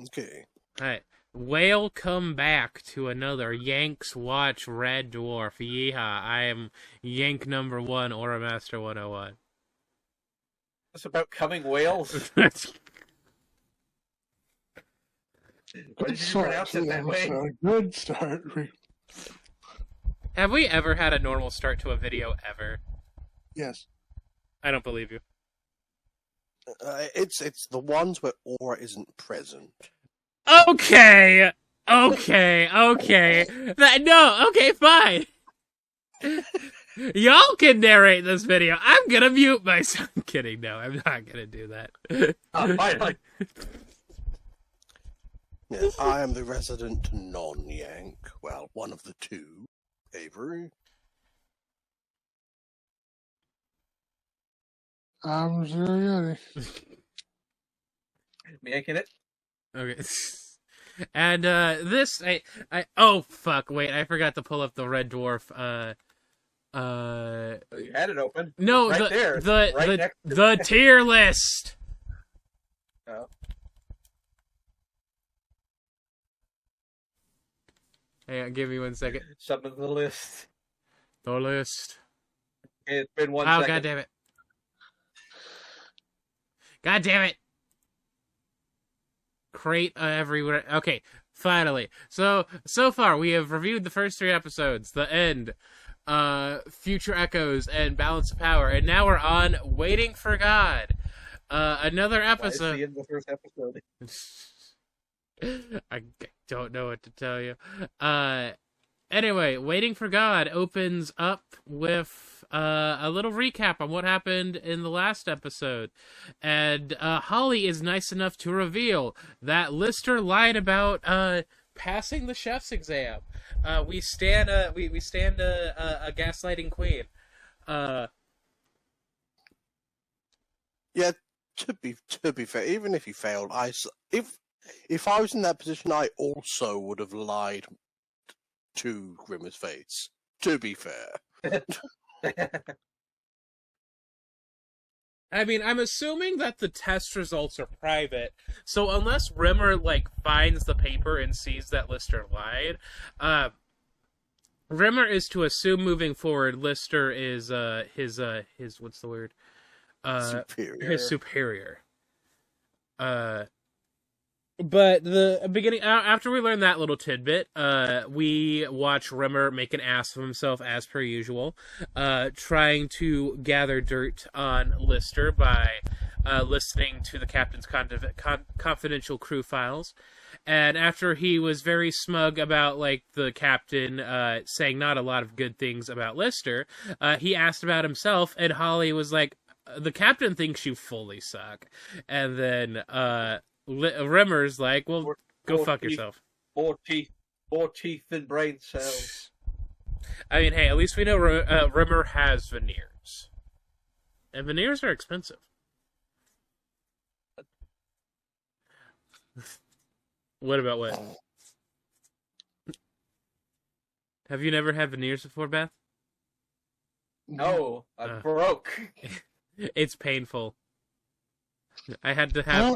Okay. Alright. Welcome back to another Yanks Watch Red Dwarf. Yeehaw. I am Yank number 1, Aura Master 101. It's about coming whales. Why did you pronounce it that way? Good start. Have we ever had a normal start to a video ever? Yes. I don't believe you. It's the ones where Aura isn't present. Okay, okay. Okay, fine. Y'all can narrate this video. I'm gonna mute myself. I'm kidding. No, I'm not gonna do that. Fine. Yeah, I am the resident non-Yank. Well, one of the two. Avery. I'm Zuriati. Making it. Okay. And this oh fuck, wait, I forgot to pull up the Red Dwarf You had it open. no, It's right there. It's right next to the tier list. Oh. Hang on, give me 1 second. Some of the list. The list. It's been 1 Oh, second. god damn it. God damn it. Crate everywhere. Okay, finally. So far we have reviewed the first 3 episodes, The End, Future Echoes, and Balance of Power, and now we're on Waiting for God. Another episode. Why is the end of the first episode? I don't know what to tell you. Anyway, Waiting for God opens up with a little recap on what happened in the last episode. And Holly is nice enough to reveal that Lister lied about passing the chef's exam. We stand a gaslighting queen. Yeah, to be fair, even if he failed, if I was in that position, I also would have lied to Grimmer's face. To be fair. I mean, I'm assuming that the test results are private, so unless Rimmer, finds the paper and sees that Lister lied, Rimmer is to assume moving forward Lister is, his what's the word? Superior. His superior. But the beginning, after we learn that little tidbit, we watch Rimmer make an ass of himself as per usual, trying to gather dirt on Lister by listening to the captain's confidential crew files. And after he was very smug about, the captain saying not a lot of good things about Lister, he asked about himself, and Holly was like, the captain thinks you fully suck. And then, Rimmer's like, well, go fuck yourself. More teeth than brain cells. I mean, hey, at least we know Rimmer has veneers. And veneers are expensive. What about what? Have you never had veneers before, Beth? No, I'm broke. It's painful. I had to have...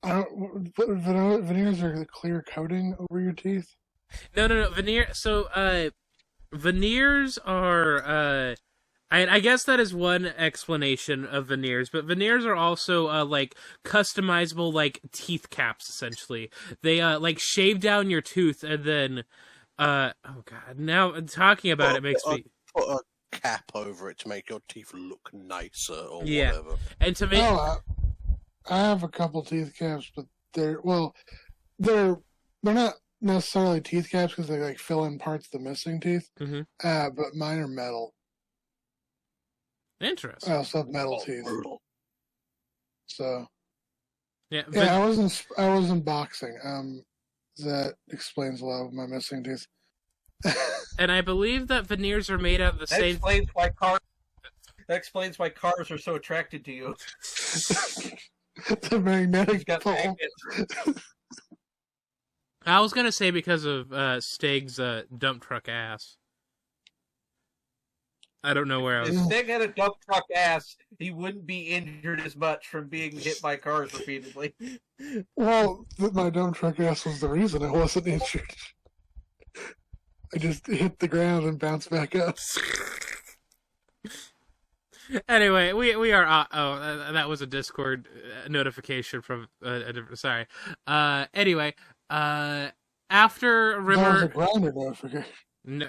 Veneers are the clear coating over your teeth. No. Veneers are, I guess that is one explanation of veneers, but veneers are also, customizable, teeth caps, essentially. They, shave down your tooth and then, oh god, now talking about it makes me... Put a cap over it to make your teeth look nicer or whatever. And to make... I have a couple teeth caps, but they're not necessarily teeth caps because they fill in parts of the missing teeth. Mm-hmm. But mine are metal. Interesting. I also have metal teeth. Brutal. So yeah, I was in boxing. That explains a lot of my missing teeth. And I believe that veneers are made out of the same. That explains why cars are so attracted to you. The magnetic pole. I was gonna say because of Stig's dump truck ass. I don't know where I If was. Sting had a dump truck ass, he wouldn't be injured as much from being hit by cars repeatedly. Well, my dump truck ass was the reason I wasn't injured. I just hit the ground and bounced back up. Anyway, we are. That was a Discord notification from a different. Sorry. Anyway, after That was a Rimmer, grinder notification. no,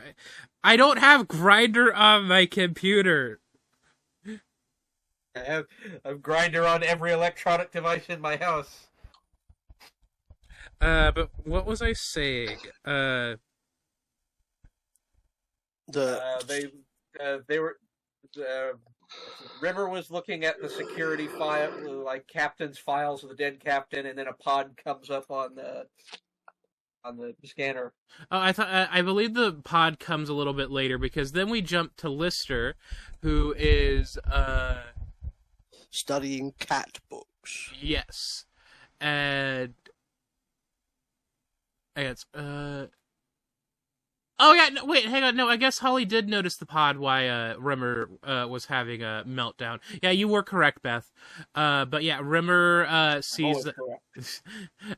I don't have Grinder on my computer. I have a grinder on every electronic device in my house. But what was I saying? They were. Rimmer was looking at the security file, like captain's files of the dead captain, and then a pod comes up on the scanner. Oh, I believe the pod comes a little bit later because then we jump to Lister, who is studying cat books. yes, and it's oh yeah, no, wait, hang on, no, I guess Holly did notice the pod why Rimmer was having a meltdown. Yeah, you were correct, Beth. But yeah, Rimmer sees that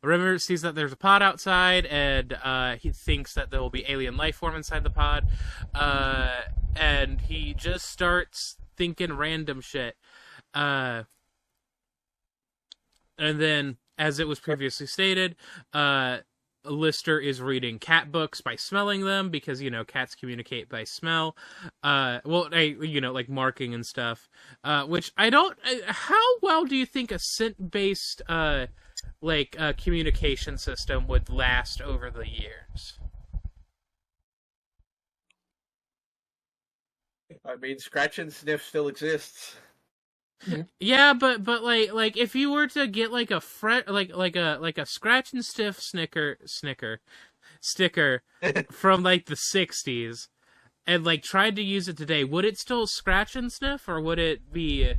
Rimmer sees that there's a pod outside, and he thinks that there will be alien life form inside the pod, and he just starts thinking random shit. And then, as it was previously stated, Lister is reading cat books by smelling them because, you know, cats communicate by smell. Like marking and stuff. Which I don't... How well do you think a scent-based, communication system would last over the years? I mean, scratch and sniff still exists. Yeah, but like if you were to get like a scratch and stiff sticker from like the 60s and like tried to use it today, would it still scratch and sniff, or would it be? It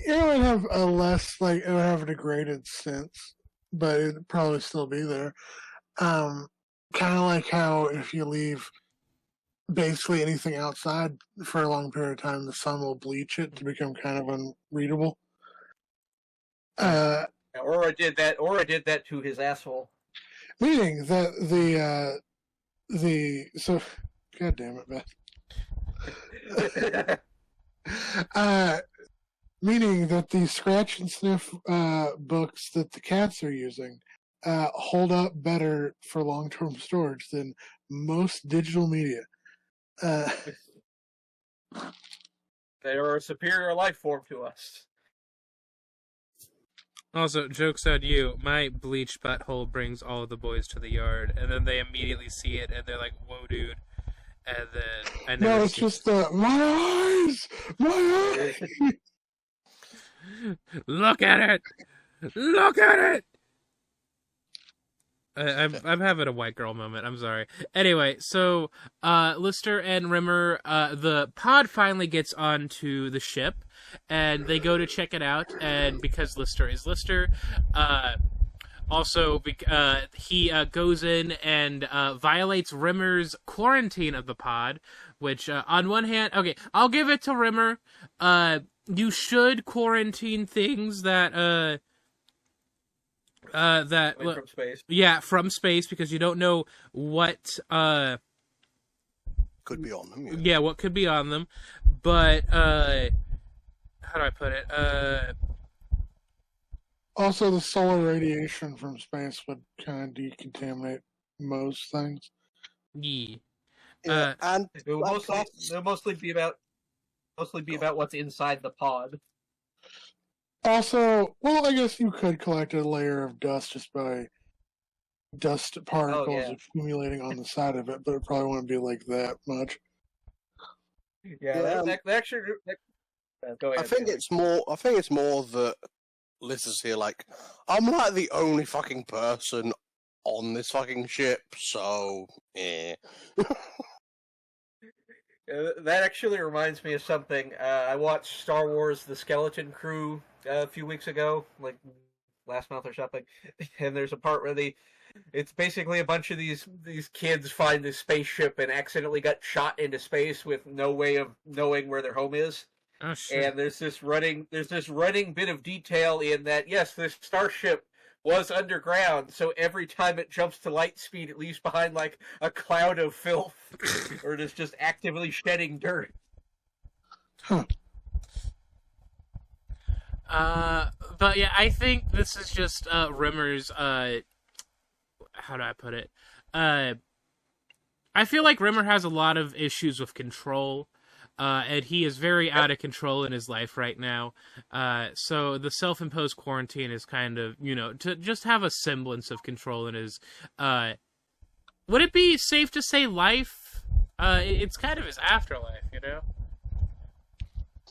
would have a less it would have a degraded sense, but it'd probably still be there. Kind of like how if you leave basically anything outside for a long period of time, the sun will bleach it to become kind of unreadable. Or I did that to his asshole. Meaning that so God damn it, Beth. Meaning that the scratch and sniff books that the cats are using hold up better for long-term storage than most digital media. They are a superior life form to us. Also, joke's on you, my bleached butthole brings all of the boys to the yard, and then they immediately see it, and they're like, whoa, dude. And then I never No, it's just my eyes! My eyes! Look at it! Look at it! I'm having a white girl moment. I'm sorry. Anyway, so Lister and Rimmer, the pod finally gets onto the ship, and they go to check it out. And because Lister is Lister, he goes in and violates Rimmer's quarantine of the pod. Which, on one hand, okay, I'll give it to Rimmer. You should quarantine things that from space. Yeah, from space, because you don't know what could be on them. Yeah, what could be on them. But how do I put it? Also, the solar radiation from space would kind of decontaminate most things. Yeah. And It will mostly be about what's inside the pod. Also, well, I guess you could collect a layer of dust just by dust particles accumulating on the side of it, but it probably wouldn't be like that much. Go ahead. I think it's more that Liz is here like, I'm like the only fucking person on this fucking ship, so yeah. That actually reminds me of something. I watched Star Wars: The Skeleton Crew a few weeks ago, like last month or something, and there's a part where it's basically a bunch of these kids find this spaceship and accidentally got shot into space with no way of knowing where their home is. Oh, shit. And there's this running bit of detail in that, yes, this starship was underground, so every time it jumps to light speed, it leaves behind like a cloud of filth, or it is just actively shedding dirt. Huh. But yeah, I think this is just Rimmer's. How do I put it? I feel like Rimmer has a lot of issues with control. And he is very out of control in his life right now. So the self-imposed quarantine is kind of, to just have a semblance of control in his... would it be safe to say life? It's kind of his afterlife,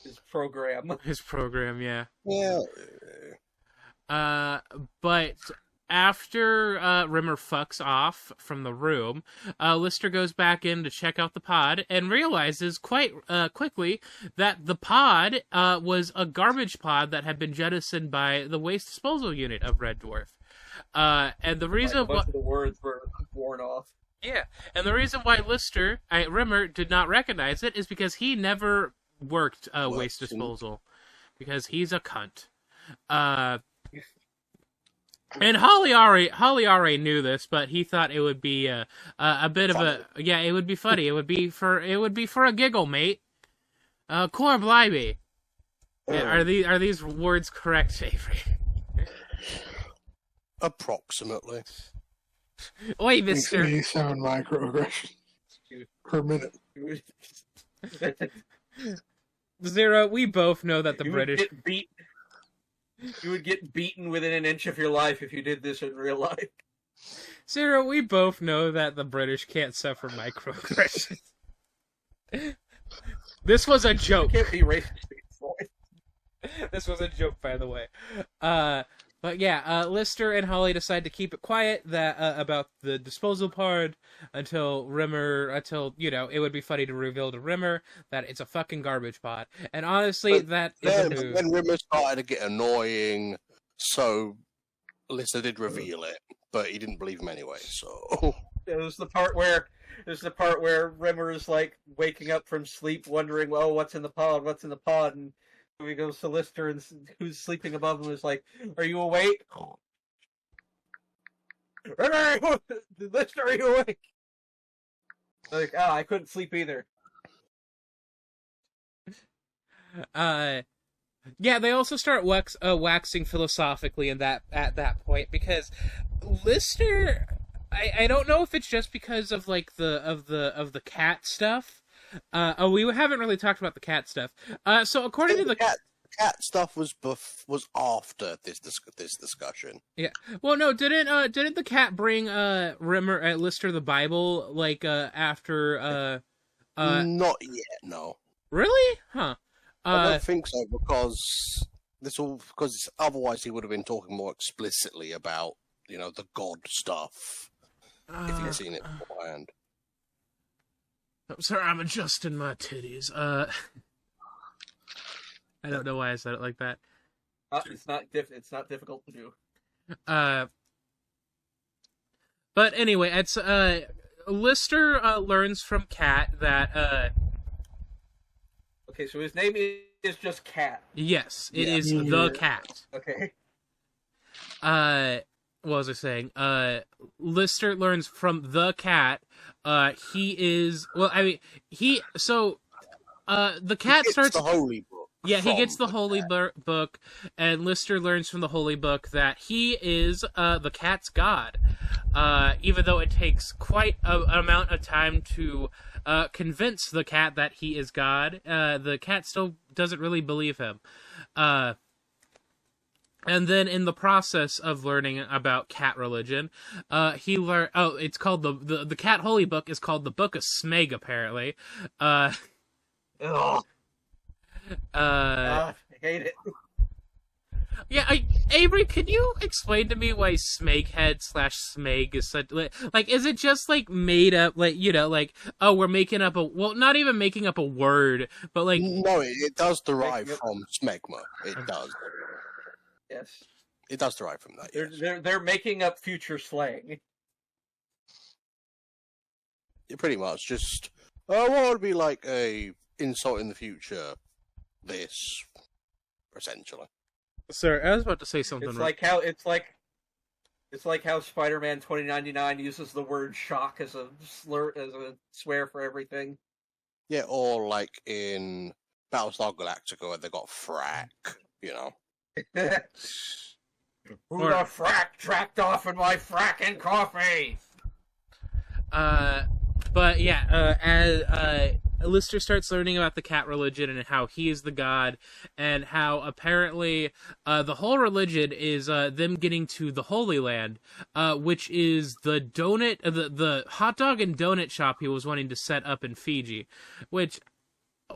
His program. His program, yeah. Yeah. But... After Rimmer fucks off from the room, Lister goes back in to check out the pod and realizes quite quickly that the pod was a garbage pod that had been jettisoned by the waste disposal unit of Red Dwarf. And the reason why the words were worn off. Yeah, and the reason why Rimmer did not recognize it is because he never worked waste disposal, because he's a cunt. And Holly already knew this, but he thought it would be a bit of a it would be funny. It would be for a giggle, mate. Core blimey. Are these words correct, Avery? Approximately. Oi, mister. 87 microaggressions per minute. Zero, we both know that the British... You would get beaten within an inch of your life if you did this in real life. Zero, we both know that the British can't suffer microaggressions. This was a joke. You can't be racist. This was a joke, by the way. But yeah, Lister and Holly decide to keep it quiet about the disposal pod until it would be funny to reveal to Rimmer that it's a fucking garbage pod. And honestly, then Rimmer started to get annoying, so Lister did reveal it, but he didn't believe him anyway. So it was the part where Rimmer is like waking up from sleep, wondering, well, what's in the pod? What's in the pod? And he goes to Lister, and who's sleeping above him is like, "Are you awake?" Lister, are you awake? Like, I couldn't sleep either. Yeah, they also start waxing philosophically at that point, because Lister, I don't know if it's just because of like the cat stuff. We haven't really talked about the cat stuff. So according to the cat stuff was after this discussion. Yeah. Well, no, didn't the cat bring Rimmer Lister the Bible after Not yet, no. Really? Huh. I don't think so, because otherwise he would have been talking more explicitly about the God stuff if he'd seen it beforehand. I'm sorry, I'm adjusting my titties. I don't know why I said it like that. It's not difficult to do. But anyway, it's Lister learns from Cat that Okay, so his name is just Cat. Yes, it is the Cat. Okay. What was I saying? Lister learns from the Cat. He is the Cat starts the holy book. Yeah, he gets the holy book, and Lister learns from the holy book that he is the Cat's god. Even though it takes quite an amount of time to convince the Cat that he is God, the Cat still doesn't really believe him. And then in the process of learning about cat religion, he learned... Oh, it's called the Cat Holy Book is called the Book of Smeg, apparently. Ugh. I hate it. Yeah, Avery, could you explain to me why Smeghead/Smeg is such... Like, is it just, like, made up, like, oh, we're making up well, not even making up a word, but, like... No, it does derive from smegma. It does. Yes. It does derive from that. Yes. They're making up future slang. Yeah, pretty much. Just what would be like a insult in the future? This, essentially. Sir, I was about to say something. It's like how Spider-Man 2099 uses the word "shock" as a swear for everything. Yeah, or like in Battlestar Galactica, where they got frack. You know. Who the frack tracked off in my fracking coffee? But yeah, as Lister starts learning about the cat religion and how he is the god, and how apparently the whole religion is them getting to the Holy Land, which is the the hot dog and donut shop he was wanting to set up in Fiji, which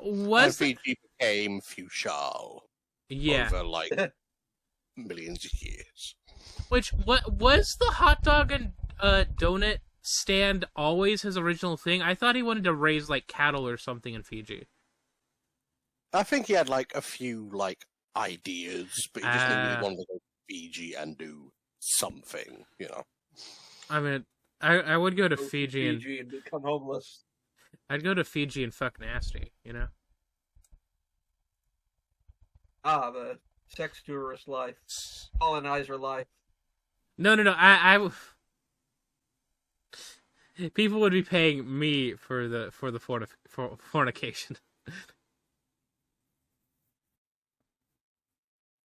was and Fiji became Fushal. Yeah, over like millions of years. Which what was the hot dog and donut stand always his original thing? I thought he wanted to raise like cattle or something in Fiji. I think he had like a few like ideas, but he just knew he wanted to go to Fiji and do something, you know. I mean, I would go to Fiji and become homeless. I'd go to Fiji and fuck nasty, you know. Ah, the sex tourist life, colonizer life. No. I people would be paying me for the fornication.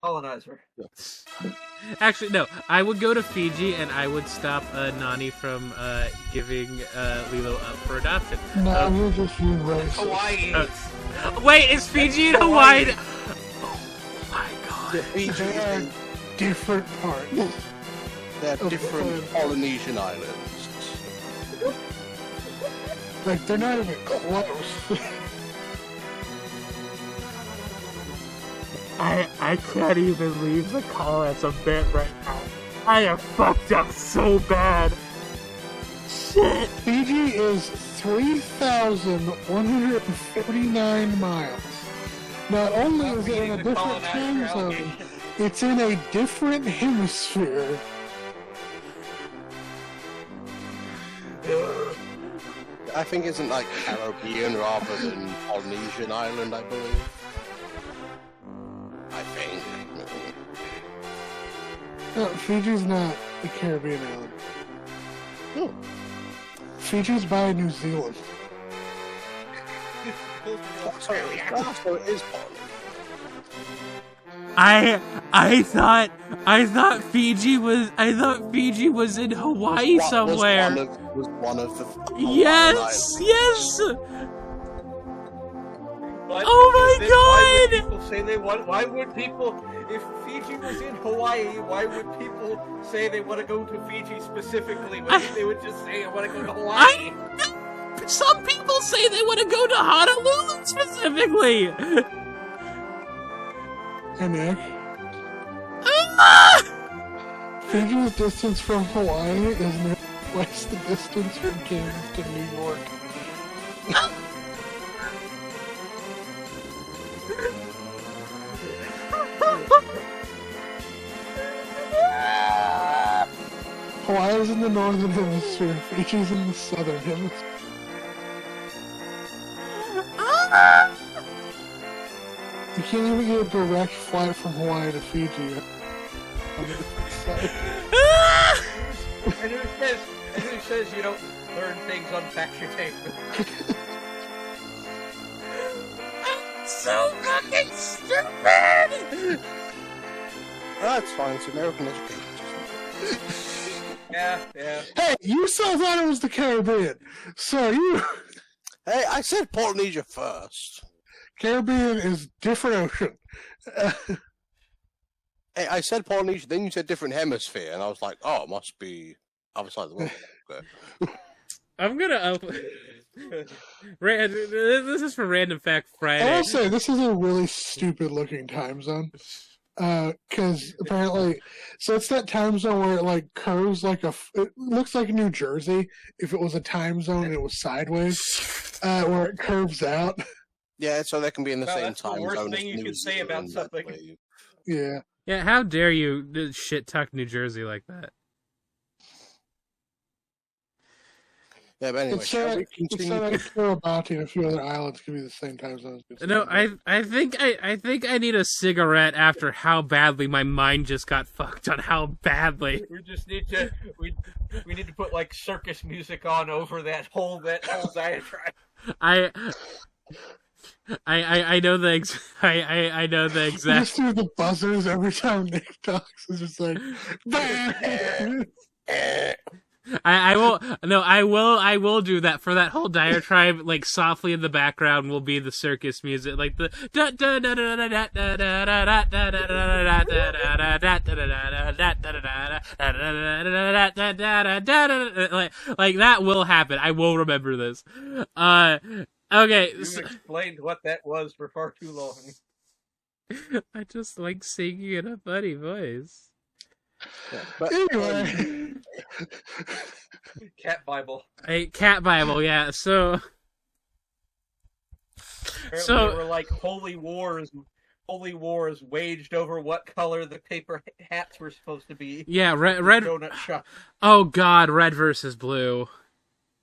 Colonizer. Actually, no. I would go to Fiji and I would stop Nani from giving Lilo up for adoption. No, you're just being racist. Hawaii. Wait, is Fiji and Hawaii? Oh my god. Yeah, Fiji are different parts. They're different Polynesian islands. Like, they're not even close. I can't even leave the call as a bit right now. I am fucked up so bad. Shit. Fiji is 3,149 miles. Not only is it in a different time zone, it's in a different hemisphere. I think it's like Caribbean rather than Polynesian island, I believe. I think. No, Fiji's not a Caribbean island. Oh. Fiji's by New Zealand. So it is Polynesian. I thought Fiji was in Hawaii somewhere. Was one of the yes. But oh my god! People say they want. Why would people, if Fiji was in Hawaii, why would people say they want to go to Fiji specifically when they would just say I want to go to Hawaii? Some people say they want to go to Honolulu specifically. Hey, Nick. Fiji's distance from Hawaii is twice the distance from Kansas to New York. Hawaii's in the northern hemisphere, Fiji's in the southern hemisphere. You can't even get a direct flight from Hawaii to Fiji. On the different side. And who says you don't learn things on Factutainment? So fucking stupid! That's fine, it's American education. Yeah. Hey, you still thought it was the Caribbean. So you... Hey, I said Polynesia first. Caribbean is different ocean. Hey, I said Polynesia, then you said different hemisphere, and I was like, oh, it must be other side of the world. Okay. I'm gonna this is for Random Fact Friday. I will say, this is a really stupid looking time zone. Because apparently, so it's that time zone where it like curves like it looks like New Jersey if it was a time zone and it was sideways, where it curves out. Yeah, so they can be in the same that's time the worst zone. Thing you can say about something. Yeah. Yeah, how dare you shit talk New Jersey like that? Yeah, but anyway, shall we It's continue? like Kiribati and a few other islands could be the same time zone. No, I think I need a cigarette after how badly my mind just got fucked on how badly. We just need to we need to put like circus music on over that whole diatribe. I know the I know the You exact. just do the buzzers every time Nick talks. It's just like, I will do that for that whole diatribe. Like softly in the background will be the circus music, like the like that will happen. I will remember this. Okay. You explained what that was for far too long. I just like singing in a funny voice. Yeah, but anyway. Cat Bible. A cat Bible, yeah. So Apparently there were like holy wars waged over what color the paper hats were supposed to be. Yeah, red. Donut shop. Oh God, red versus blue.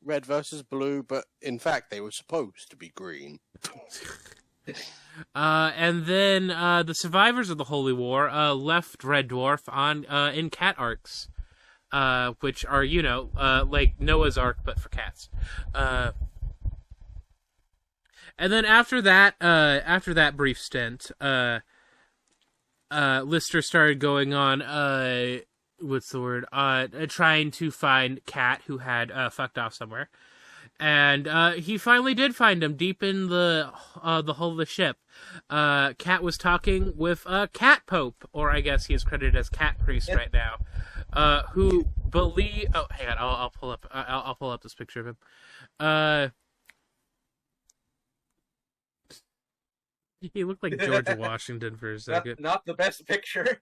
red versus blue, but in fact they were supposed to be green. And then the survivors of the Holy War left Red Dwarf on in cat arcs, which are like Noah's Ark but for cats. And then after that brief stint, Lister started going on what's the word? Trying to find Cat, who had fucked off somewhere. And he finally did find him deep in the hull of the ship. Cat was talking with Cat Pope, or I guess he is credited as Cat Priest right now, who believe. Oh, hang on, I'll pull up. I'll pull up this picture of him. He looked like George Washington for a second. Not the best picture.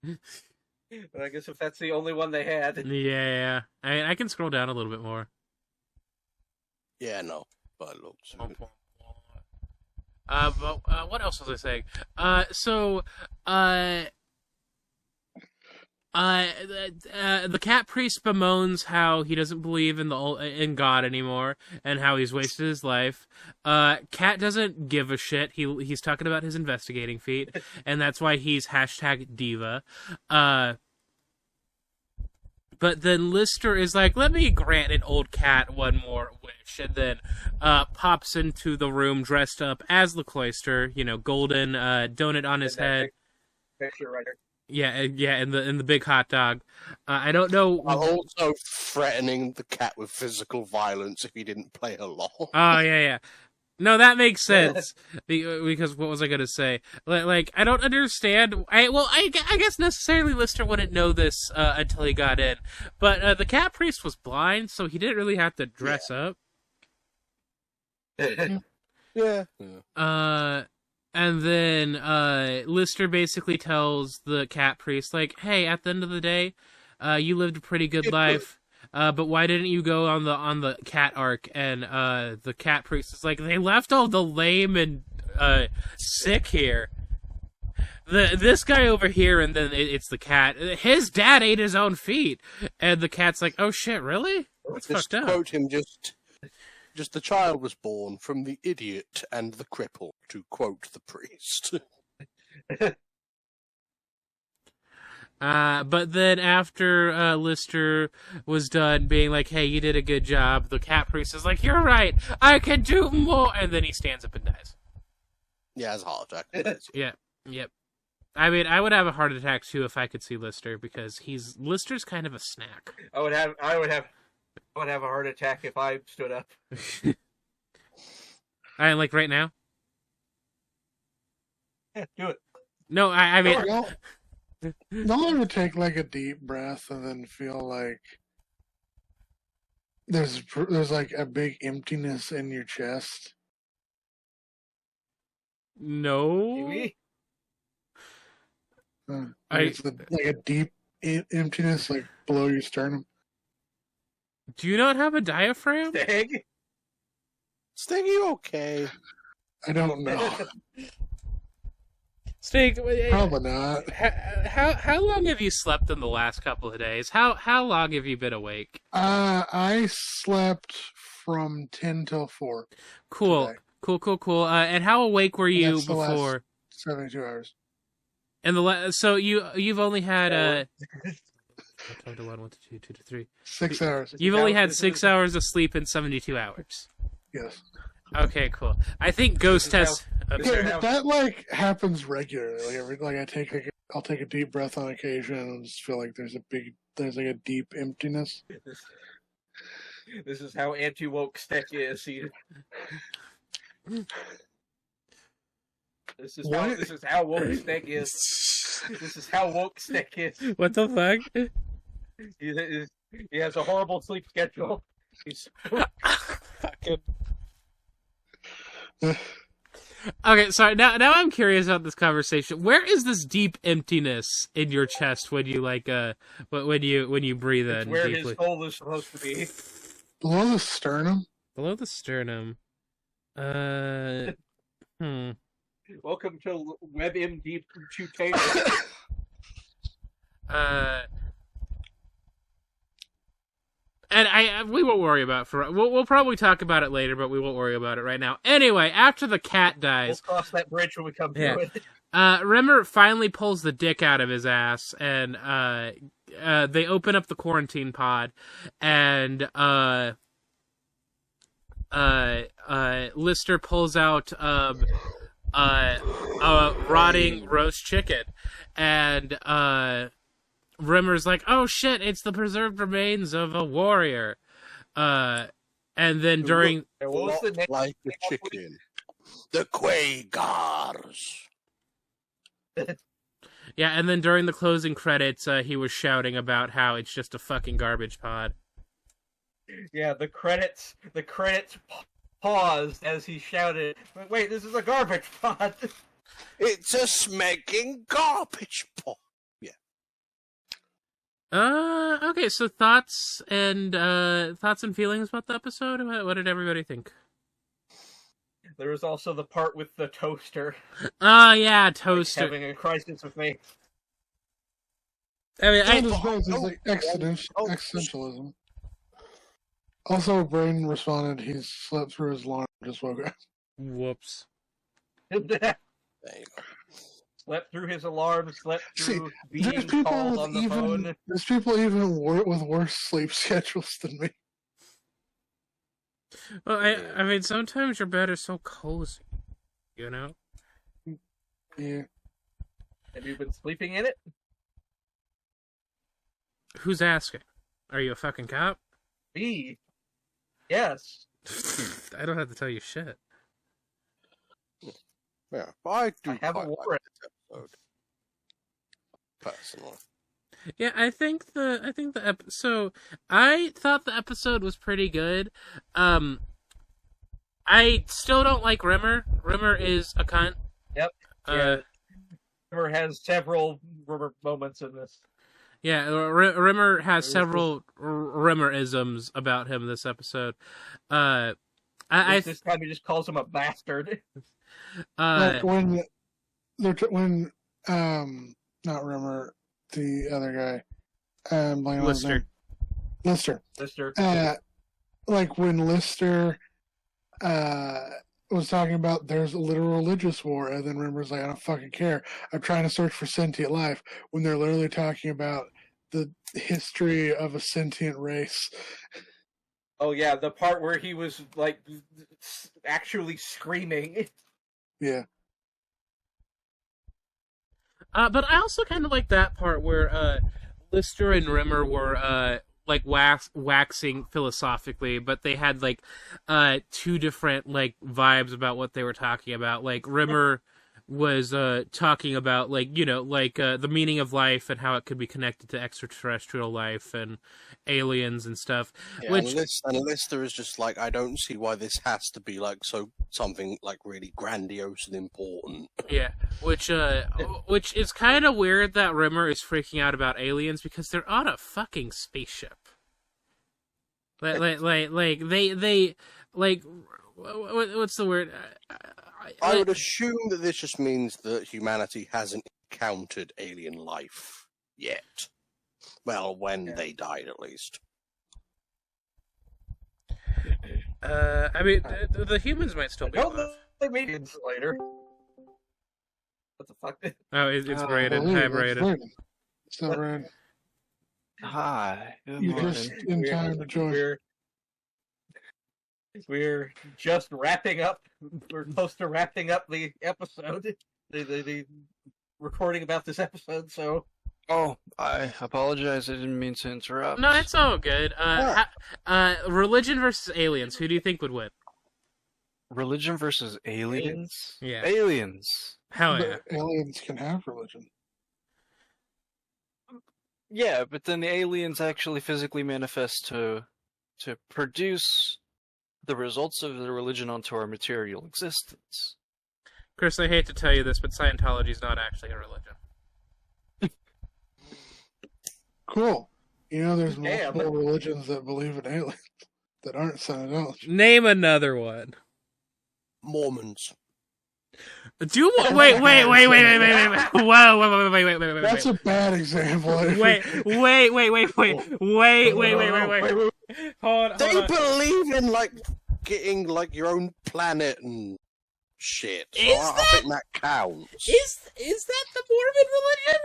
But I guess if that's the only one they had. Yeah. I can scroll down a little bit more. Yeah, no, but it looks. But what else was I saying? The cat priest bemoans how he doesn't believe in God anymore and how he's wasted his life. Cat doesn't give a shit. He's talking about his investigating feat, and that's why he's #diva. But then Lister is like, let me grant an old cat one more wish, and then pops into the room dressed up as the Cloister, golden donut on his head. Picture writer. Yeah, in the big hot dog. I don't know. While also threatening the cat with physical violence if he didn't play along. Oh yeah. No, that makes sense. Because what was I going to say? Like, I don't understand. I guess necessarily Lister wouldn't know this until he got in. But the cat priest was blind, so he didn't really have to dress up. Yeah. And then Lister basically tells the cat priest, like, hey, at the end of the day, you lived a pretty good life. But why didn't you go on the cat arc? And the cat priest is like, they left all the lame and sick here. This guy over here, and then it's the cat. His dad ate his own feet, and the cat's like, "Oh shit, really? That's Just fucked up." quote him, just the child was born from the idiot and the cripple, to quote the priest. But then after Lister was done being like, hey, you did a good job, the cat priest is like, you're right, I can do more, and then he stands up and dies. Yeah, has a heart attack. Yeah, yep. I mean, I would have a heart attack too if I could see Lister, because Lister's kind of a snack. I would have a heart attack if I stood up. Like right now? Yeah, do it. No, I mean... Don't ever take like a deep breath and then feel like there's like a big emptiness in your chest. No. Maybe? It's like a deep emptiness, like below your sternum. Do you not have a diaphragm? Stag? Stig, you okay? I don't know. Steak, Probably not. how long have you slept in the last couple of days? How long have you been awake? I slept from 10 till 4. Cool, today. cool. And how awake were you That's the last before? 72 hours. And so you've only had 1 to 1, 1 to 2, 2 to 3. 6 hours. You've only had 6 hours of sleep in 72 hours. Yes. Okay, cool. I think Ghost has. Okay. That like happens regularly. I'll take a deep breath on occasion and just feel like there's like a deep emptiness. This is how anti-woke Steck is. This is how woke Steck is. This is how woke Steck is. What the fuck? He has a horrible sleep schedule. He's fucking. Okay, sorry. Now I'm curious about this conversation. Where is this deep emptiness in your chest when you when you breathe in? Where deeply? his hole is supposed to be. Below the sternum. Below the sternum. Welcome to WebMD Computainment. And we won't worry about it we'll probably talk about it later, but we won't worry about it right now. Anyway, after the cat dies, we'll cross that bridge when we come to it. Rimmer finally pulls the dick out of his ass, and they open up the quarantine pod, and Lister pulls out a rotting roast chicken, and Rimmer's like, "Oh shit! It's the preserved remains of a warrior." And then during what was the next like the chicken, the Quagars. Yeah, and then during the closing credits, he was shouting about how it's just a fucking garbage pod. Yeah, the credits paused as he shouted, "Wait, this is a garbage pod." It's a smacking garbage pot. Okay, so thoughts and feelings about the episode? What did everybody think? There was also the part with the toaster. Oh, yeah, toaster. Like having a crisis of faith. I mean, It's like existentialism. Also, Braden responded, he slept through his alarm and just woke up. Whoops. There you go. Slept through his alarm, slept through there's being called on the phone. There's people even with worse sleep schedules than me. Well, I mean, sometimes your bed is so cozy, you know? Yeah. Have you been sleeping in it? Who's asking? Are you a fucking cop? Me. Yes. I don't have to tell you shit. Yeah, but I do have a quite like warrant. this episode. Personally. Yeah, I think so I thought the episode was pretty good. I still don't like Rimmer. Rimmer is a cunt. Yep. Rimmer has several Rimmer moments in this. Yeah, Rimmer has several Rimmer-isms about him this episode. This time he just calls him a bastard. Like when not Rimmer, the other guy, Lister. Lister. Like when Lister was talking about there's a literal religious war, and then Rimmer's like, I don't fucking care. I'm trying to search for sentient life, when they're literally talking about the history of a sentient race. Oh yeah, the part where he was like actually screaming. Yeah. But I also kind of like that part where Lister and Rimmer were like waxing philosophically, but they had like two different like vibes about what they were talking about. Like Rimmer was talking about like, you know, like the meaning of life and how it could be connected to extraterrestrial life and aliens and stuff. Yeah, which and Lister is just like, I don't see why this has to be like something like really grandiose and important. Yeah, which is kind of weird that Rimmer is freaking out about aliens because they're on a fucking spaceship. Like they what's the word? I would assume that this just means that humanity hasn't encountered alien life yet. Well, when they died, at least. I mean, the humans might still be No, alive. they made it later. What the fuck? Oh, it's Braden. Oh, Hi, that's Braden. Braden. It's not Brad. Hi. Good You morning. just in time to join. We're just wrapping up. We're close to wrapping up the episode. The recording about this episode. So Oh, I apologize. I didn't mean to interrupt. No, it's all good. Religion versus aliens. Who do you think would win? Religion versus aliens? Yeah. Aliens. Hell yeah. But aliens can have religion. Yeah, but then the aliens actually physically manifest to produce the results of the religion onto our material existence. Chris, I hate to tell you this, but Scientology is not actually a religion. Cool. You know, there's Damn. multiple religions that believe in aliens that aren't Scientology. Name another one. Mormons. Wait. Whoa, wait. That's a bad example. Wait. Hold They on. believe in, like, getting, like, your own planet and shit. So Is I think that counts. Is that the Mormon religion?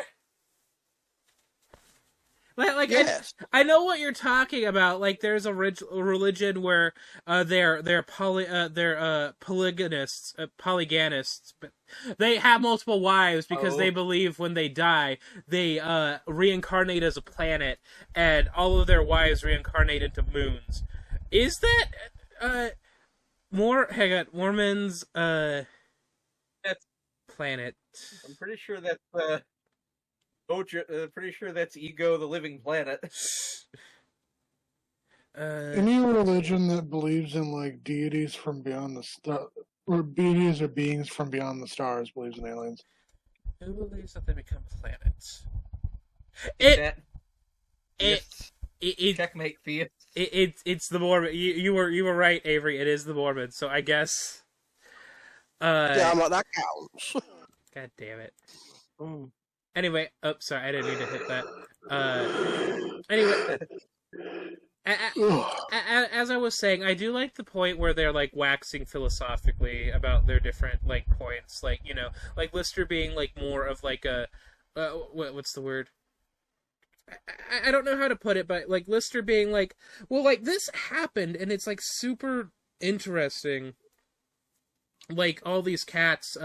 Like Yes. I know what you're talking about. Like, there's a religion where they're polygamists, but they have multiple wives because they believe when they die they reincarnate as a planet, and all of their wives reincarnate into moons. Is that Mormons That's- planet? I'm pretty sure that's pretty sure that's Ego, the Living Planet. Any religion that believes in like deities from beyond the star, or deities or beings from beyond the stars, believes in aliens. Who believes that they become planets? Checkmate, Thea. It's the Mormon. You were right, Avery. It is the Mormon. So I guess. Yeah, I'm like, that counts. God damn it. Anyway, sorry, I didn't mean to hit that. Anyway, as I was saying, I do like the point where they're like waxing philosophically about their different like points, like, you know, like Lister being like more of like a what's the word? I don't know how to put it, but like Lister being like, well, like this happened and it's like super interesting. Like all these cats,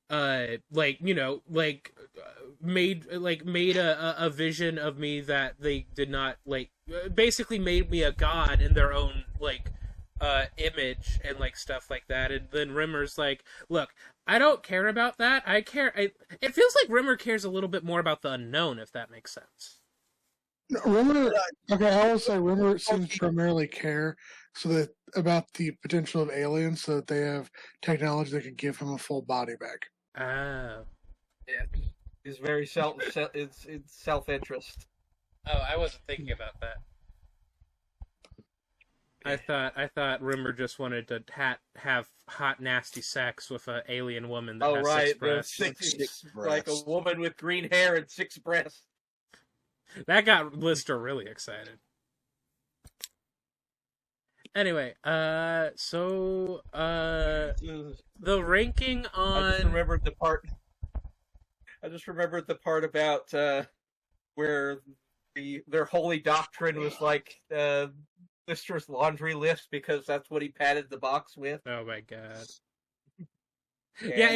like, you know, like made a vision of me that they did not like, basically made me a god in their own like image and like stuff like that. And then Rimmer's like, look, I don't care about that. It feels like Rimmer cares a little bit more about the unknown, if that makes sense. Rimmer, okay, I will say Rimmer seems to primarily care about the potential of aliens, so that they have technology that can give him a full body back. Oh. Yeah, it's very it's self-interest. Oh, I wasn't thinking about that. I thought Rimmer just wanted to have hot, nasty sex with an alien woman that has Right, six breasts. Six like a breasts. woman with green hair and 6 breasts. That got Lister really excited. Anyway, so the ranking on. I just remembered the part about where their holy doctrine was like Lister's laundry list, because that's what he padded the box with. Oh my god! And, Yeah,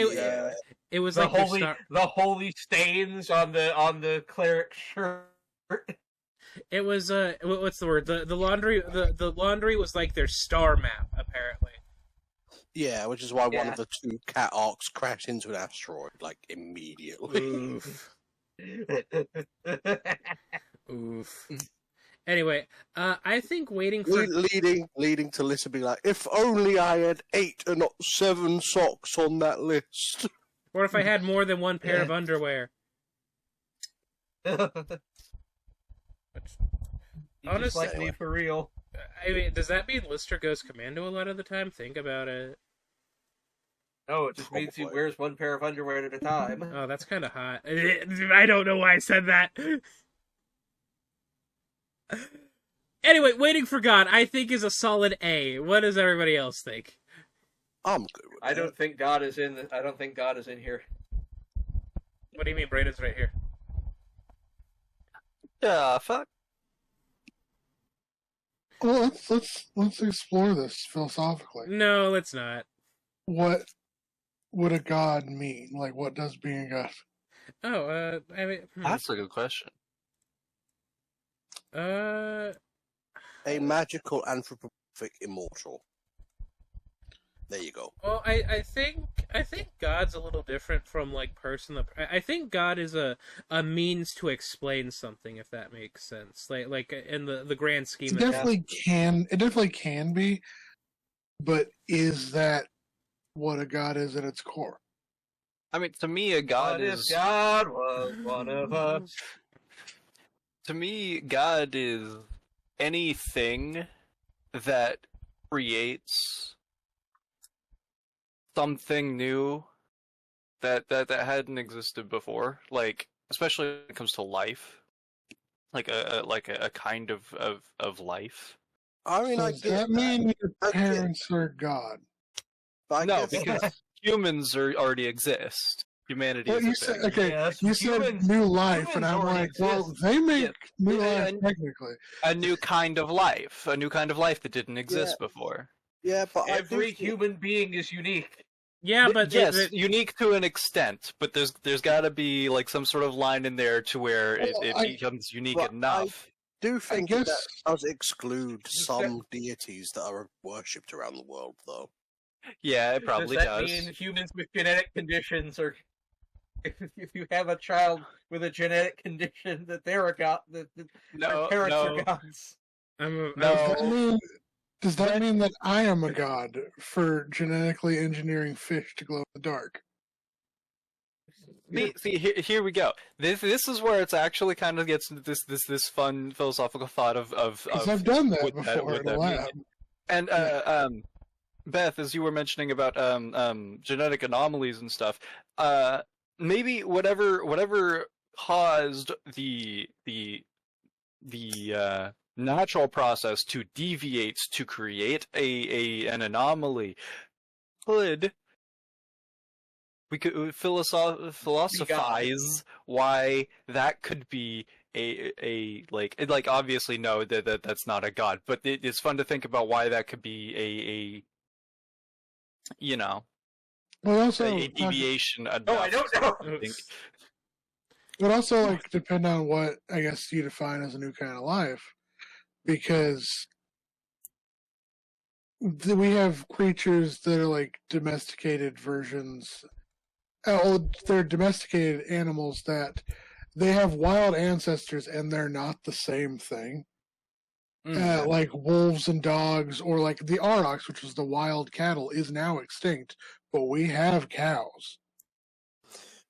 it was the like the holy stains on the cleric shirt. It was what's the word? The laundry the laundry was like their star map, apparently. Yeah, which is why one of the 2 cat arcs crashed into an asteroid, like, immediately. Oof. Oof. Anyway, I think waiting for leading to Lisa being like, if only I had 8 and not 7 socks on that list. Or if I had more than one pair of underwear. Honestly, like me for real. I mean, does that mean Lister goes commando a lot of the time? Think about it. No, it just means he Probably. wears one pair of underwear at a time. Oh, that's kind of hot. I don't know why I said that. Anyway, Waiting for God, I think, is a solid A. What does everybody else think? I'm good with I that. don't think God is in. I don't think God is in here. What do you mean? Brandon's right here. Yeah, fuck. Well, let's explore this philosophically. No, let's not. What would a god mean? Like, what does being a god? Oh, I mean, That's a good question. A magical anthropomorphic immortal. There you go. well, I think God's a little different from like person. I think God is a means to explain something, if that makes sense. Like in the grand scheme. It of definitely can. It definitely can be, but is that what a god is at its core? I mean, to me, a god What if is. God was one of us? To me, God is anything that creates something new that hadn't existed before. Like, especially when it comes to life, like a kind of life. I mean, So I does get that mean your I get- parents are God? but I No, guess because humans already exist. Humanity Well, is a you thing. said okay. Yes, You said humans- new life, and humans I'm already like, well, exist. they make Yeah. new Yeah, life technically. A new kind of life that didn't exist before. yeah, but Every human being is unique. Yeah, but Yes, unique to an extent, but there's got to be like some sort of line in there to where Well, it I- becomes unique but enough. do think guess- that does exclude Does some deities that are worshipped around the world, though. Yeah, it probably does that does. mean humans with genetic conditions are? If you have a child with a genetic condition, that they're a god, that No, their parents no. are gods. No. Does that mean that I am a god for genetically engineering fish to glow in the dark? See, here we go. This is where it's actually kind of gets into this fun philosophical thought of Because I've done that what before what in a that lab. means. And Beth, as you were mentioning about genetic anomalies and stuff, maybe whatever caused the natural process to deviate to create an anomaly we could philosophize why that could be a like obviously no that's not a god, but it's fun to think about why that could be But also, a deviation. Oh, I don't know. I think. but also, like, depend on what I guess you define as a new kind of life, because we have creatures that are like domesticated versions. Oh, they're domesticated animals that they have wild ancestors, and they're not the same thing. Like wolves and dogs, or like the aurochs, which was the wild cattle, is now extinct, but we have cows.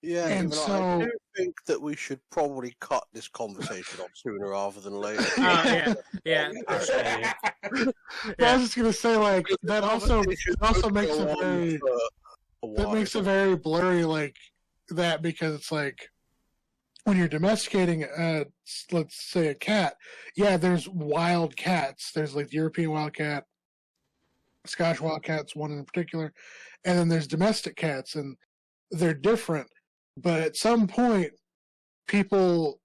Yeah, And even I so- do think that we should probably cut this conversation off sooner rather than later. yeah. But I was just gonna say, like, that also makes it very that makes it very blurry, like that, because it's like when you're domesticating, let's say a cat. Yeah, there's wild cats. There's like the European wildcat, Scottish wildcats, one in particular, and then there's domestic cats, and they're different. But at some point, people,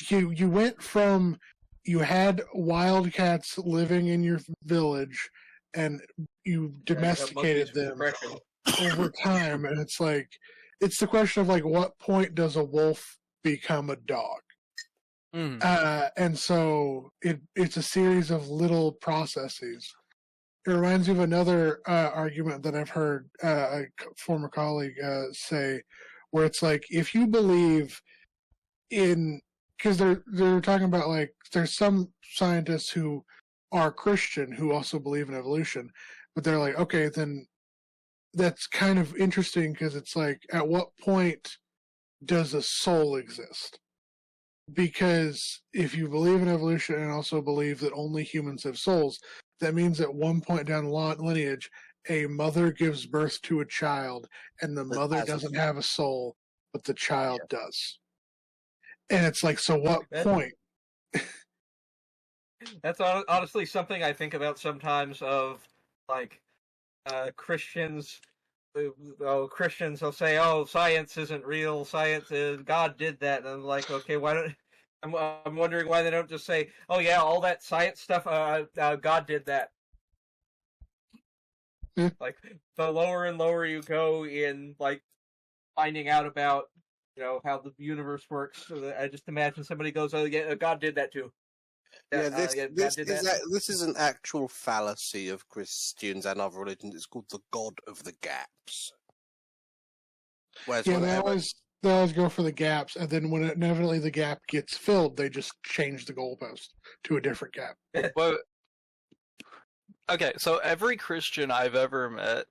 you went from you had wildcats living in your village, and you domesticated them over time, and it's like it's the question of like what point does a wolf become a dog? And so it's a series of little processes. It reminds me of another argument that I've heard a former colleague say, where it's like if you believe in, because they're talking about like there's some scientists who are Christian who also believe in evolution, but they're like, okay, then that's kind of interesting because it's like at what point does a soul exist? Because if you believe in evolution and also believe that only humans have souls, that means at one point down the lineage, a mother gives birth to a child, and the That mother has a doesn't soul. have a soul, but the child does. And it's like, so what That- point? That's honestly something I think about sometimes. Of like Christians. Christians will say, "Oh, science isn't real. Science is God did that," and I'm like, okay, why don't? I'm wondering why they don't just say, "Oh yeah, all that science stuff. God did that." Hmm. Like the lower and lower you go in like finding out about how the universe works. So I just imagine somebody goes, "Oh yeah, God did that too." Yeah, God did that. this is an actual fallacy of Christians and other religions. It's called the God of the gaps. Whereas Yeah, they whenever, always go for the gaps, and then when inevitably the gap gets filled, they just change the goalpost to a different gap. Well, okay, so every Christian I've ever met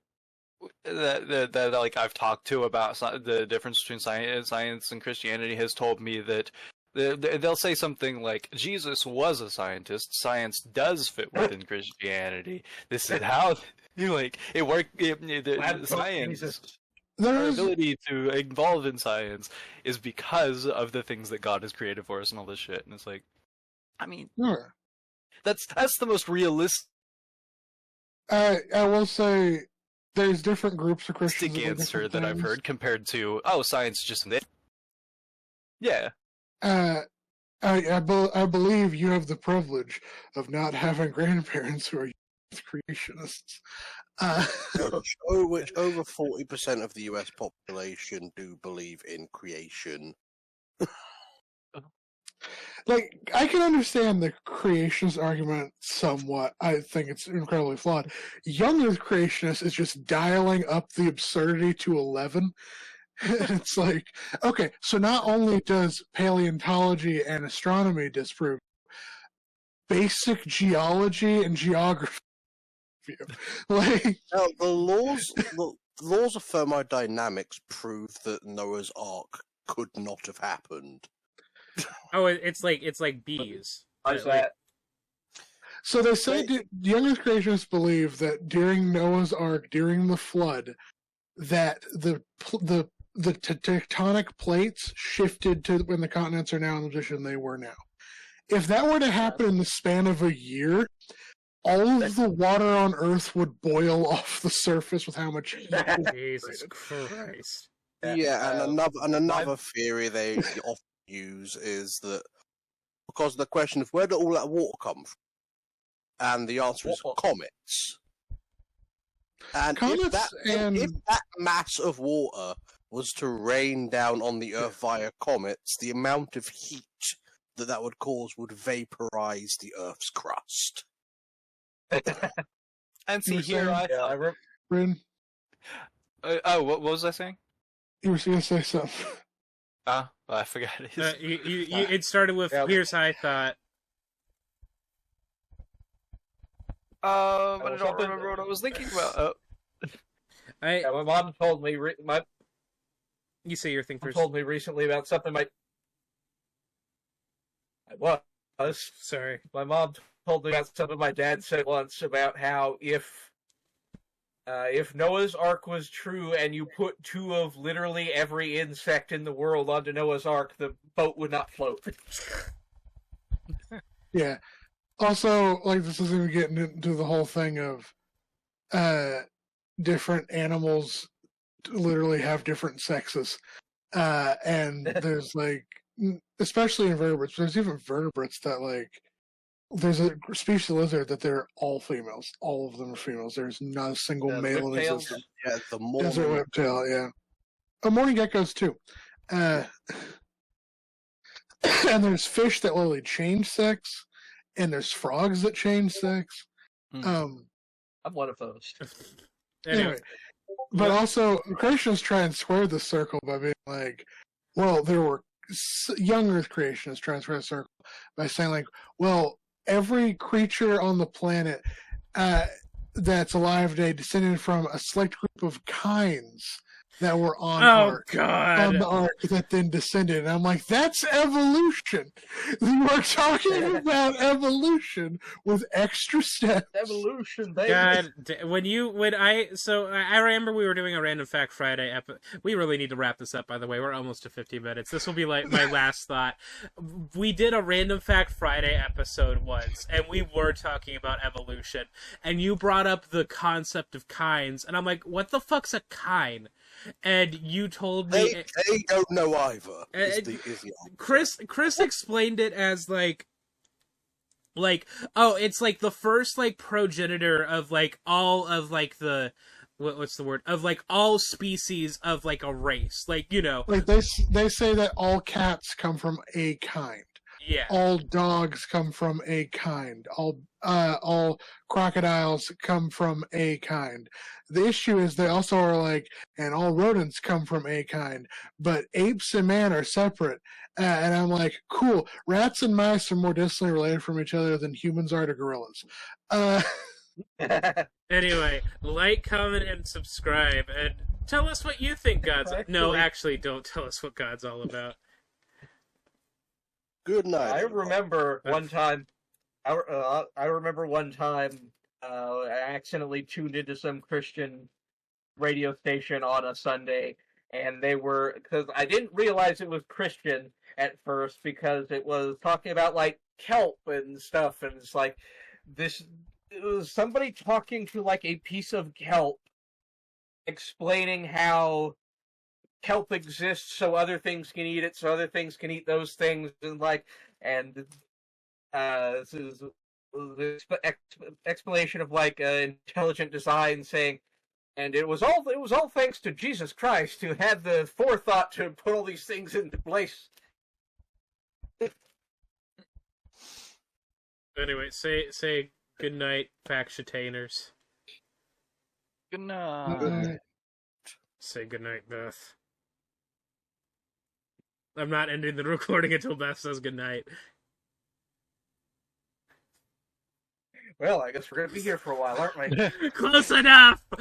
that like I've talked to about the difference between science and Christianity has told me that they'll say something like, Jesus was a scientist, science does fit within Christianity, this is how like it worked, the science, There our is ability to involve in science is because of the things that God has created for us and all this shit. And it's like, I mean, sure. that's the most realistic I will say there's different groups of Christians that do answer different that I've things. heard compared to, oh, science just this. Yeah. I believe you have the privilege of not having grandparents who are creationists. which over 40% of the US population do believe in creation. Like, I can understand the creationist argument somewhat. I think it's incredibly flawed. Young Earth creationist is just dialing up the absurdity to 11. It's like, okay, so not only does paleontology and astronomy disprove, basic geology and geography. Like, Now, the laws of thermodynamics prove that Noah's Ark could not have happened. Oh, it's like bees. How's Like, that? so they say young Earth creationists believe that during Noah's Ark, during the flood, that the tectonic plates shifted to when the continents are now in the position they were now. If that were to happen in the span of a year, all of the water on Earth would boil off the surface with how much heat. Jesus Christ. Yeah, and another theory they often use is that because of the question of where did all that water come from, and the answer is comets. And if that mass of water was to rain down on the Earth via comets, the amount of heat that would cause would vaporize the Earth's crust. And see, You were here saying? I thought... Bryn, what was I saying? you were going to say something. Well, I forgot. It started with, here's how I thought. But I don't remember what I was thinking about. My mom told me. You say your thing first. Told me recently about something. I was Sorry. My mom told me about something my dad said once about how if Noah's Ark was true and you put two of literally every insect in the world onto Noah's Ark, the boat would not float. Yeah. Also, like, this isn't even getting into the whole thing of different animals literally have different sexes. And there's, like, especially in vertebrates, there's even vertebrates that, like, there's a species of lizard that they're all females. All of them are females. There's not a single male in existence. Yeah, the Desert whiptail, yeah. Morning geckos, too. And there's fish that literally change sex, and there's frogs that change sex. I'm one of those. Anyway, but also, creationists try and square the circle by being like, well, there were young Earth creationists trying to square the circle by saying, like, well, every creature on the planet that's alive today descended from a select group of kinds that were on Oh the ark that then descended. And I'm like, that's evolution. You are talking about evolution with extra steps. Evolution, baby. God, I remember we were doing a Random Fact Friday we really need to wrap this up, by the way. We're almost to 50 minutes. This will be like my last thought. We did a Random Fact Friday episode once, and we were talking about evolution, and you brought up the concept of kinds, and I'm like, what the fuck's a kind? And you told me they don't know either. Chris explained it as like, oh, it's like the first like progenitor of like all of like the what's the word of like all species of like a race, like, you know, like they say that all cats come from a kind. Yeah. All dogs come from a kind. All crocodiles come from a kind. The issue is they also are like, and all rodents come from a kind, but apes and man are separate. And I'm like, cool. Rats and mice are more distantly related from each other than humans are to gorillas. Anyway, like, comment, and subscribe, and tell us what you think God's... No, actually, don't tell us what God's all about. Good night. I remember one time. I remember one time. I accidentally tuned into some Christian radio station on a Sunday, and they were, because I didn't realize it was Christian at first because it was talking about like kelp and stuff, and it's like this. It was somebody talking to like a piece of kelp, explaining how kelp exists so other things can eat it, so other things can eat those things, and like, and this is the explanation of like intelligent design, saying, and it was all thanks to Jesus Christ who had the forethought to put all these things into place. Anyway, say good night, Factutainers. Good night. Say good night, Beth. I'm not ending the recording until Beth says goodnight. Well, I guess we're going to be here for a while, aren't we? Close enough!